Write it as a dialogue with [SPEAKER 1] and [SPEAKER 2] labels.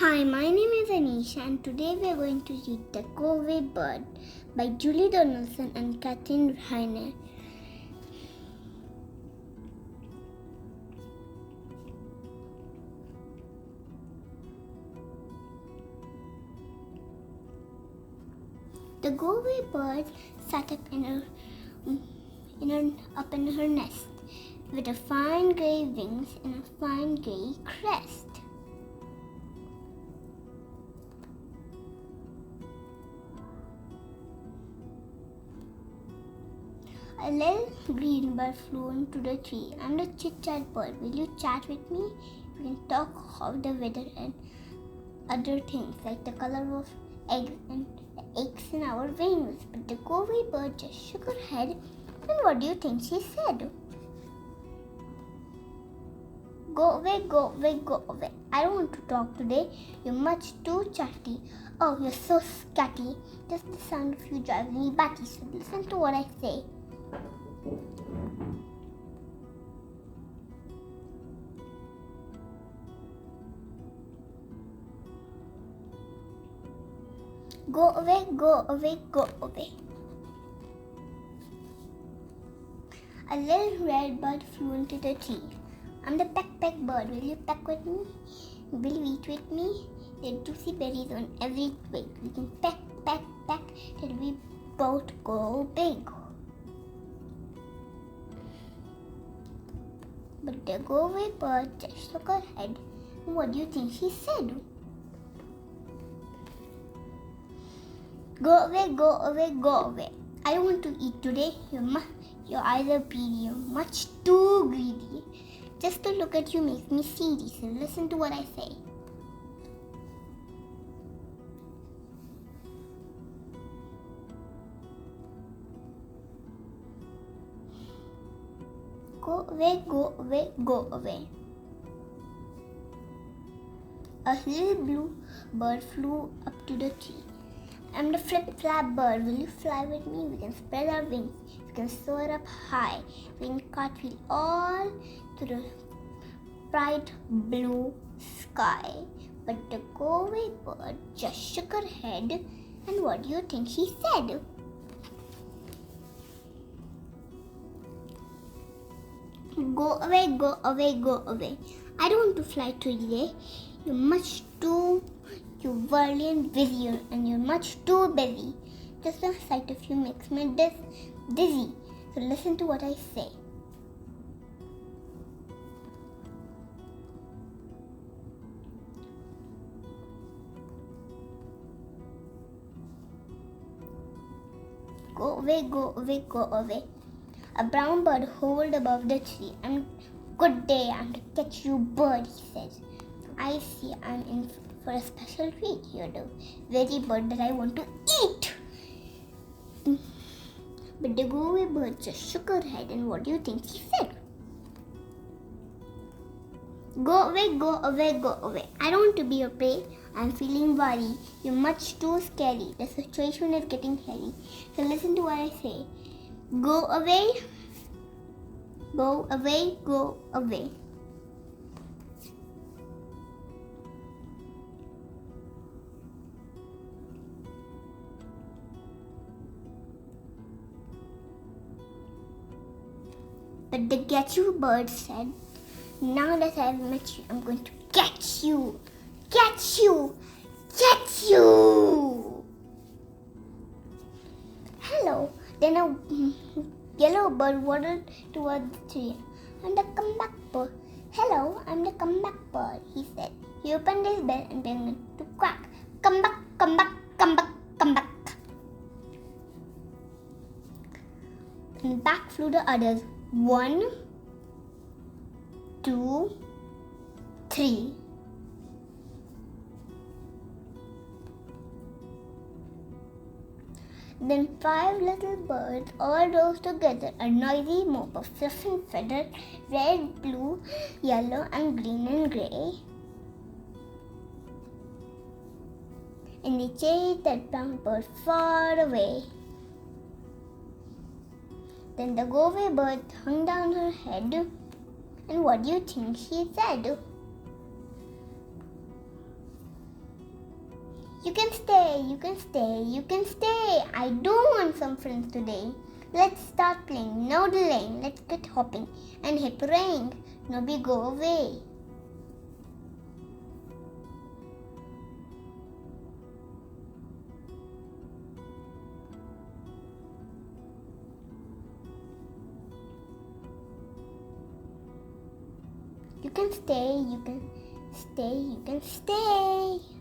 [SPEAKER 1] Hi, my name is Anisha and today we are going to read The Go-Away Bird by Julie Donaldson and Catherine Heiner. The go-away bird sat up in her nest with a fine grey wings and a fine grey crest. A little green bird flew into the tree. I'm the chit-chat bird. Will you chat with me? We can talk of the weather and other things like the color of eggs and the aches in our wings. But the go-away bird just shook her head. And what do you think she said? Go away, go away, go away. I don't want to talk today. You're much too chatty. Oh, you're so scatty. Just the sound of you drives me batty. So listen to what I say. Go away, go away, go away. A little red bird flew into the tree. I'm the peck bird. Will you peck with me? Will you eat with me? There are juicy berries on every twig. We can peck till we both go big. But the go-away bird just shook her head. What do you think she said? Go away, go away, go away. I don't want to eat today. Your eyes are beady. You're much too greedy. Just to look at you makes me seedy. So listen to what I say. Go away, go away, go away. A little blue bird flew up to the tree. I'm the flip-flap bird. Will you fly with me? We can spread our wings. We can soar up high. We can cartwheel all to the bright blue sky. But the go-away bird just shook her head. And what do you think she said? Go away, go away, go away. I don't want to fly today. You're much too whirly and busy, and you're much too busy. Just the sight of you makes me dizzy. So listen to what I say. Go away, go away, go away. A brown bird hovered above the tree. Good day, I'm to catch you, bird, he says. I see I'm in for a special treat. You're the very bird that I want to eat. But the go-away bird just shook her head, and what do you think she said? Go away, go away, go away. I don't want to be your prey. I'm feeling worried. You're much too scary. The situation is getting hairy. So listen to what I say. Go away, go away, go away. But the get you bird said, now that I've met you, I'm going to get you. Get you! Get you! Hello. Then a yellow bird waddled toward the tree. I'm the comeback bird. Hello, I'm the comeback bird, he said. He opened his bill and began to quack. Come back, come back, come back, come back. And back flew the others. 1, 2, 3. Then 5 little birds all rose together, a noisy mob of fluff and feathers, red, blue, yellow, and green and grey. And they chased that brown bird far away. Then the go-away bird hung down her head, and what do you think she said? You can stay, you can stay, you can stay. I do want some friends today. Let's start playing, no delaying. Let's get hopping and hip hurraying. Nobody go away. You can stay, you can stay, you can stay.